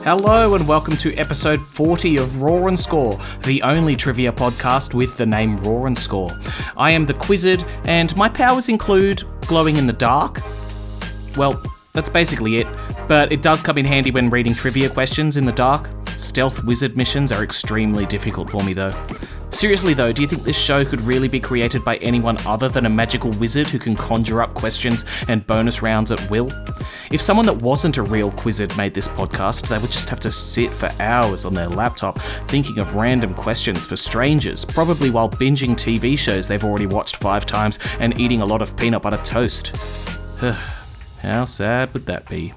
Hello and welcome to episode 40 of Roar and Score, the only trivia podcast with the name Roar and Score. I am the Quizzard, and my powers include glowing in the dark. Well, that's basically it, but it does come in handy when reading trivia questions in the dark. Stealth wizard missions are extremely difficult for me though. Seriously though, do you think this show could really be created by anyone other than a magical wizard who can conjure up questions and bonus rounds at will? If someone that wasn't a real Quizzard made this podcast, they would just have to sit for hours on their laptop thinking of random questions for strangers, probably while binging TV shows they've already watched 5 times and eating a lot of peanut butter toast. How sad would that be?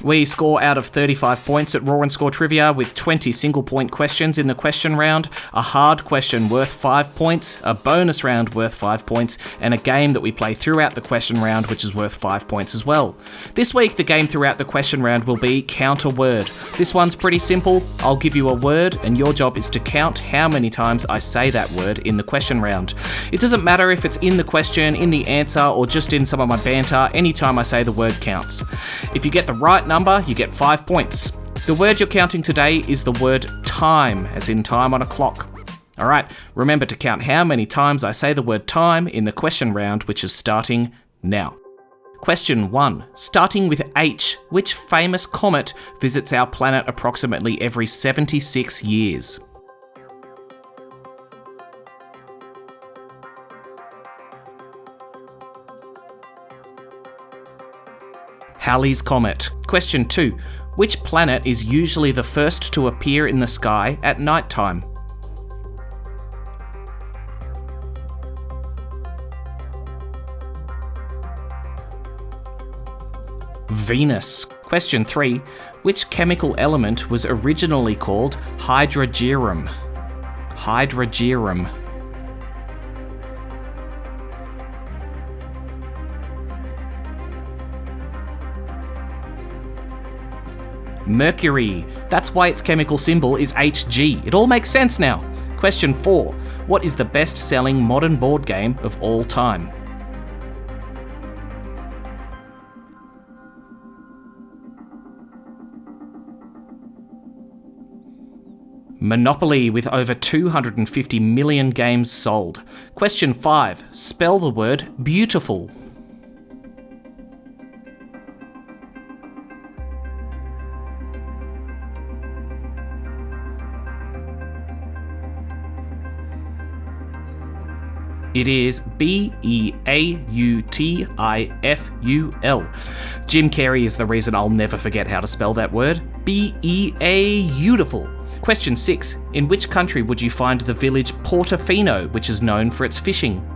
We score out of 35 points at Roar and Score Trivia with 20 single-point questions in the question round, a hard question worth 5 points, a bonus round worth 5 points, and a game that we play throughout the question round which is worth 5 points as well. This week, the game throughout the question round will be Count a Word. This one's pretty simple. I'll give you a word, and your job is to count how many times I say that word in the question round. It doesn't matter if it's in the question, in the answer, or just in some of my banter. Anytime I say the word counts. If you get the right number, you get 5 points. The word you're counting today is the word time, as in time on a clock. Alright, remember to count how many times I say the word time in the question round, which is starting now. Question 1. Starting with H, which famous comet visits our planet approximately every 76 years? Halley's Comet. Question 2. Which planet is usually the first to appear in the sky at night time? Venus. Question 3. Which chemical element was originally called hydrogerum? Hydrogerum. Mercury. That's why its chemical symbol is Hg. It all makes sense now. Question 4. What is the best-selling modern board game of all time? Monopoly, with over 250 million games sold. Question 5. Spell the word beautiful. It is B-E-A-U-T-I-F-U-L. Jim Carrey is the reason I'll never forget how to spell that word. B-E-A-Beautiful. Question 6. In which country would you find the village Portofino, which is known for its fishing?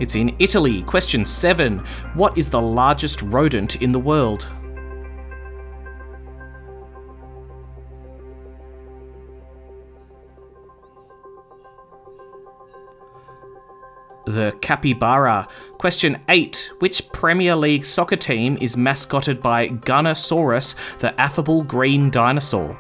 It's in Italy. Question 7. What is the largest rodent in the world? The capybara. Question 8. Which Premier League soccer team is mascotted by Gunnersaurus, the affable green dinosaur?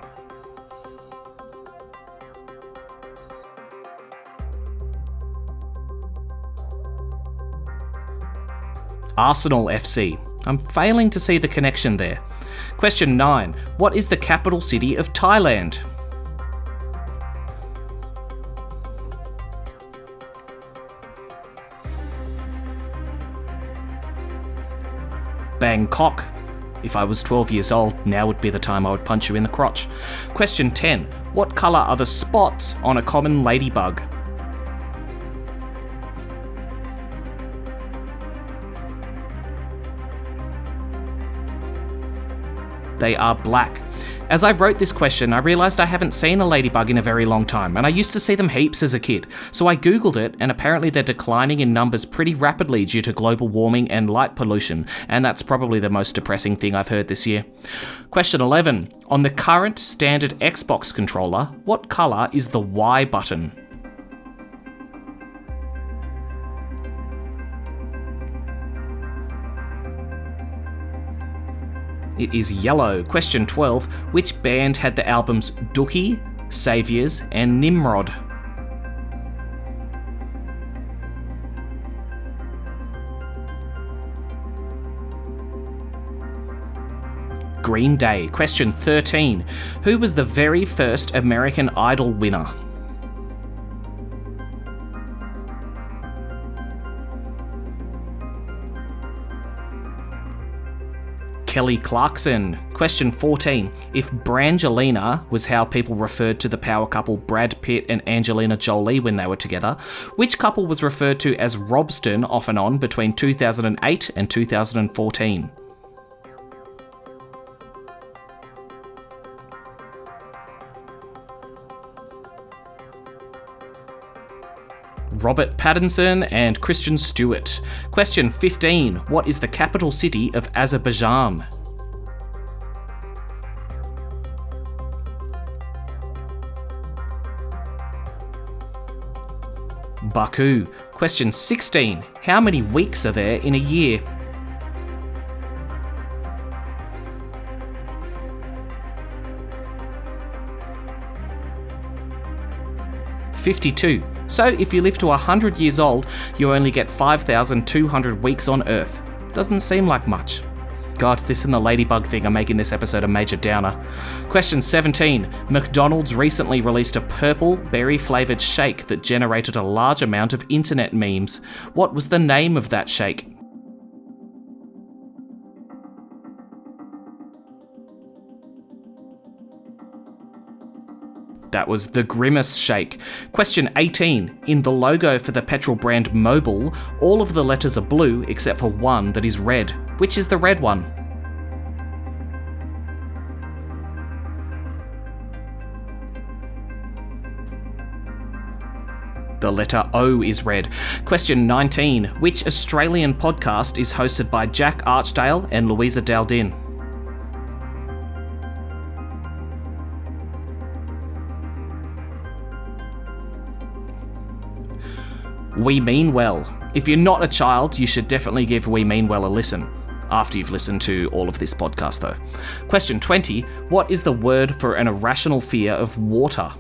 Arsenal FC. I'm failing to see the connection there. Question 9. What is the capital city of Thailand? Bangkok. If I was 12 years old, now would be the time I would punch you in the crotch. Question 10. What colour are the spots on a common ladybug? They are black. As I wrote this question, I realised I haven't seen a ladybug in a very long time, and I used to see them heaps as a kid. So I googled it, and apparently they're declining in numbers pretty rapidly due to global warming and light pollution, and that's probably the most depressing thing I've heard this year. Question 11. On the current standard Xbox controller, what colour is the Y button? It is yellow. Question 12. Which band had the albums Dookie, Saviours, and Nimrod? Green Day. Question 13. Who was the very first American Idol winner? Kelly Clarkson. Question 14. If Brangelina was how people referred to the power couple Brad Pitt and Angelina Jolie when they were together, which couple was referred to as Robston off and on between 2008 and 2014? Robert Pattinson and Kristen Stewart. Question 15. What is the capital city of Azerbaijan? Baku. Question 16. How many weeks are there in a year? $52. So if you live to 100 years old, you only get 5,200 weeks on Earth. Doesn't seem like much. God, this and the ladybug thing are making this episode a major downer. Question 17. McDonald's recently released a purple, berry-flavoured shake that generated a large amount of internet memes. What was the name of that shake? That was the Grimace Shake. Question 18. In the logo for the petrol brand Mobil, all of the letters are blue except for one that is red. Which is the red one? The letter O is red. Question 19. Which Australian podcast is hosted by Jack Archdale and Louisa Daldin? We Mean Well. If you're not a child, you should definitely give We Mean Well a listen. After you've listened to all of this podcast, though. Question 20. What is the word for an irrational fear of water?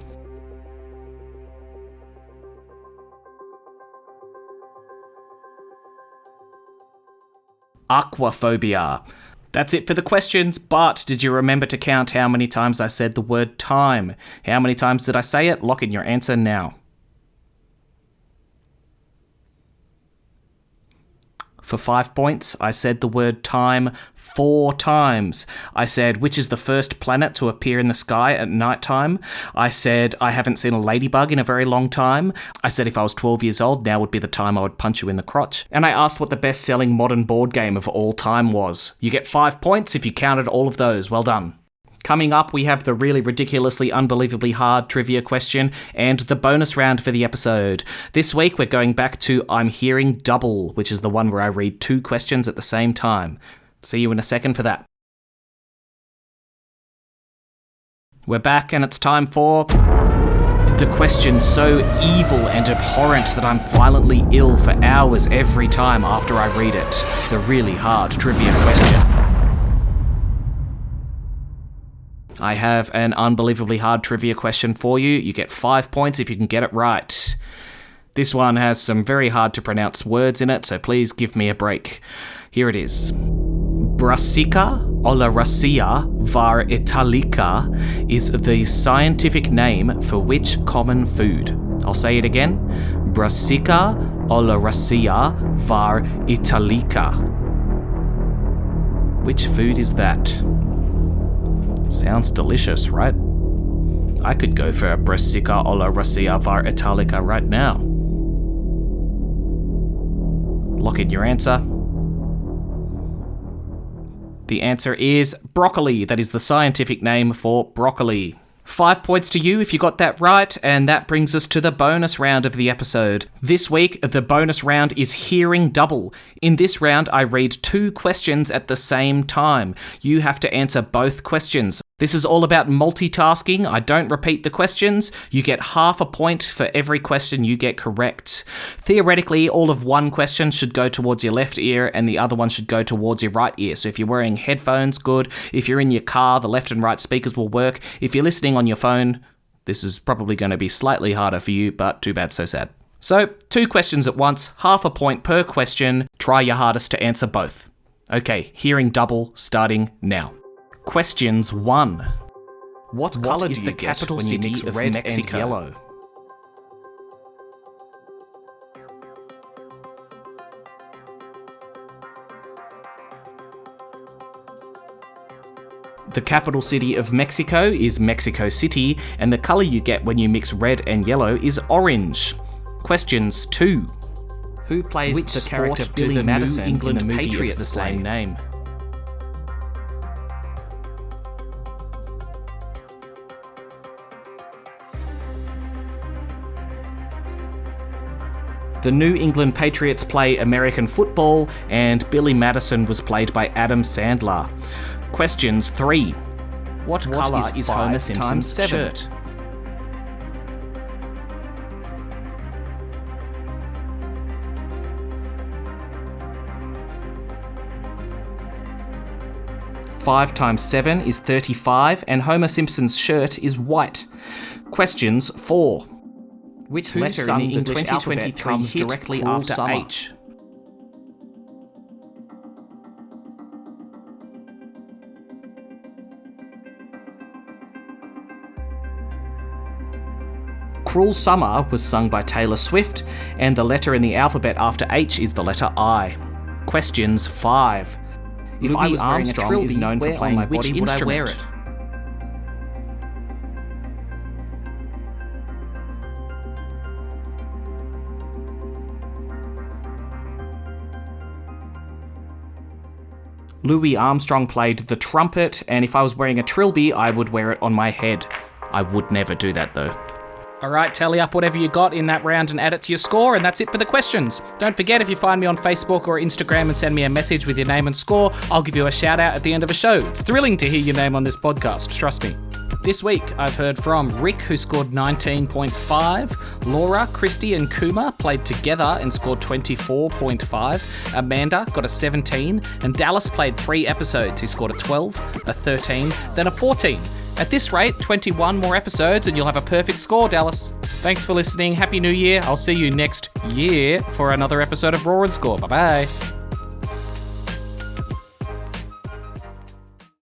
Aquaphobia. That's it for the questions, but did you remember to count how many times I said the word time? How many times did I say it? Lock in your answer now. For 5 points, I said the word time 4 times. I said, which is the first planet to appear in the sky at night time? I said, I haven't seen a ladybug in a very long time. I said, if I was 12 years old, now would be the time I would punch you in the crotch. And I asked what the best-selling modern board game of all time was. You get 5 points if you counted all of those. Well done. Coming up, we have the really ridiculously, unbelievably hard trivia question and the bonus round for the episode. This week, we're going back to I'm Hearing Double, which is the one where I read 2 questions at the same time. See you in a second for that. We're back and it's time for the question so evil and abhorrent that I'm violently ill for hours every time after I read it. The really hard trivia question. I have an unbelievably hard trivia question for you. You get 5 points if you can get it right. This one has some very hard to pronounce words in it, so please give me a break. Here it is. Brassica oleracea var italica is the scientific name for which common food? I'll say it again. Brassica oleracea var italica. Which food is that? Sounds delicious, right? I could go for a Brassica oleracea var italica right now. Lock in your answer. The answer is broccoli. That is the scientific name for broccoli. 5 points to you if you got that right, and that brings us to the bonus round of the episode. This week, the bonus round is Hearing Double. In this round, I read 2 questions at the same time. You have to answer both questions. This is all about multitasking. I don't repeat the questions. You get half a point for every question you get correct. Theoretically, all of one question should go towards your left ear and the other one should go towards your right ear. So if you're wearing headphones, good. If you're in your car, the left and right speakers will work. If you're listening on your phone, this is probably going to be slightly harder for you, but too bad, so sad. So 2 questions at once, half a point per question. Try your hardest to answer both. Okay, Hearing Double starting now. Questions 1. What colour is the capital city of red Mexico? And yellow? The capital city of Mexico is Mexico City, and the colour you get when you mix red and yellow is orange. Questions 2. Who plays the character Billy Madison in the movie Patriots of the same name? The New England Patriots play American football, and Billy Madison was played by Adam Sandler. Questions 3. What colour is Homer Simpson's shirt? Five times 7 is 35, and Homer Simpson's shirt is white. Questions 4. Which letter in the English alphabet comes directly after H? Cruel Summer was sung by Taylor Swift, and the letter in the alphabet after H is the letter I. Questions 5. If Louis I was Armstrong trilby, is known for playing my which instrument? Would I wear it? Louis Armstrong played the trumpet, and if I was wearing a trilby, I would wear it on my head. I would never do that though. Alright, tally up whatever you got in that round and add it to your score, and that's it for the questions. Don't forget, if you find me on Facebook or Instagram and send me a message with your name and score, I'll give you a shout out at the end of a show. It's thrilling to hear your name on this podcast, trust me. This week, I've heard from Rick, who scored 19.5, Laura, Christy and Kuma played together and scored 24.5, Amanda got a 17, and Dallas played 3 episodes. He scored a 12, a 13, then a 14. At this rate, 21 more episodes and you'll have a perfect score, Dallas. Thanks for listening. Happy New Year. I'll see you next year for another episode of Roar and Score. Bye-bye.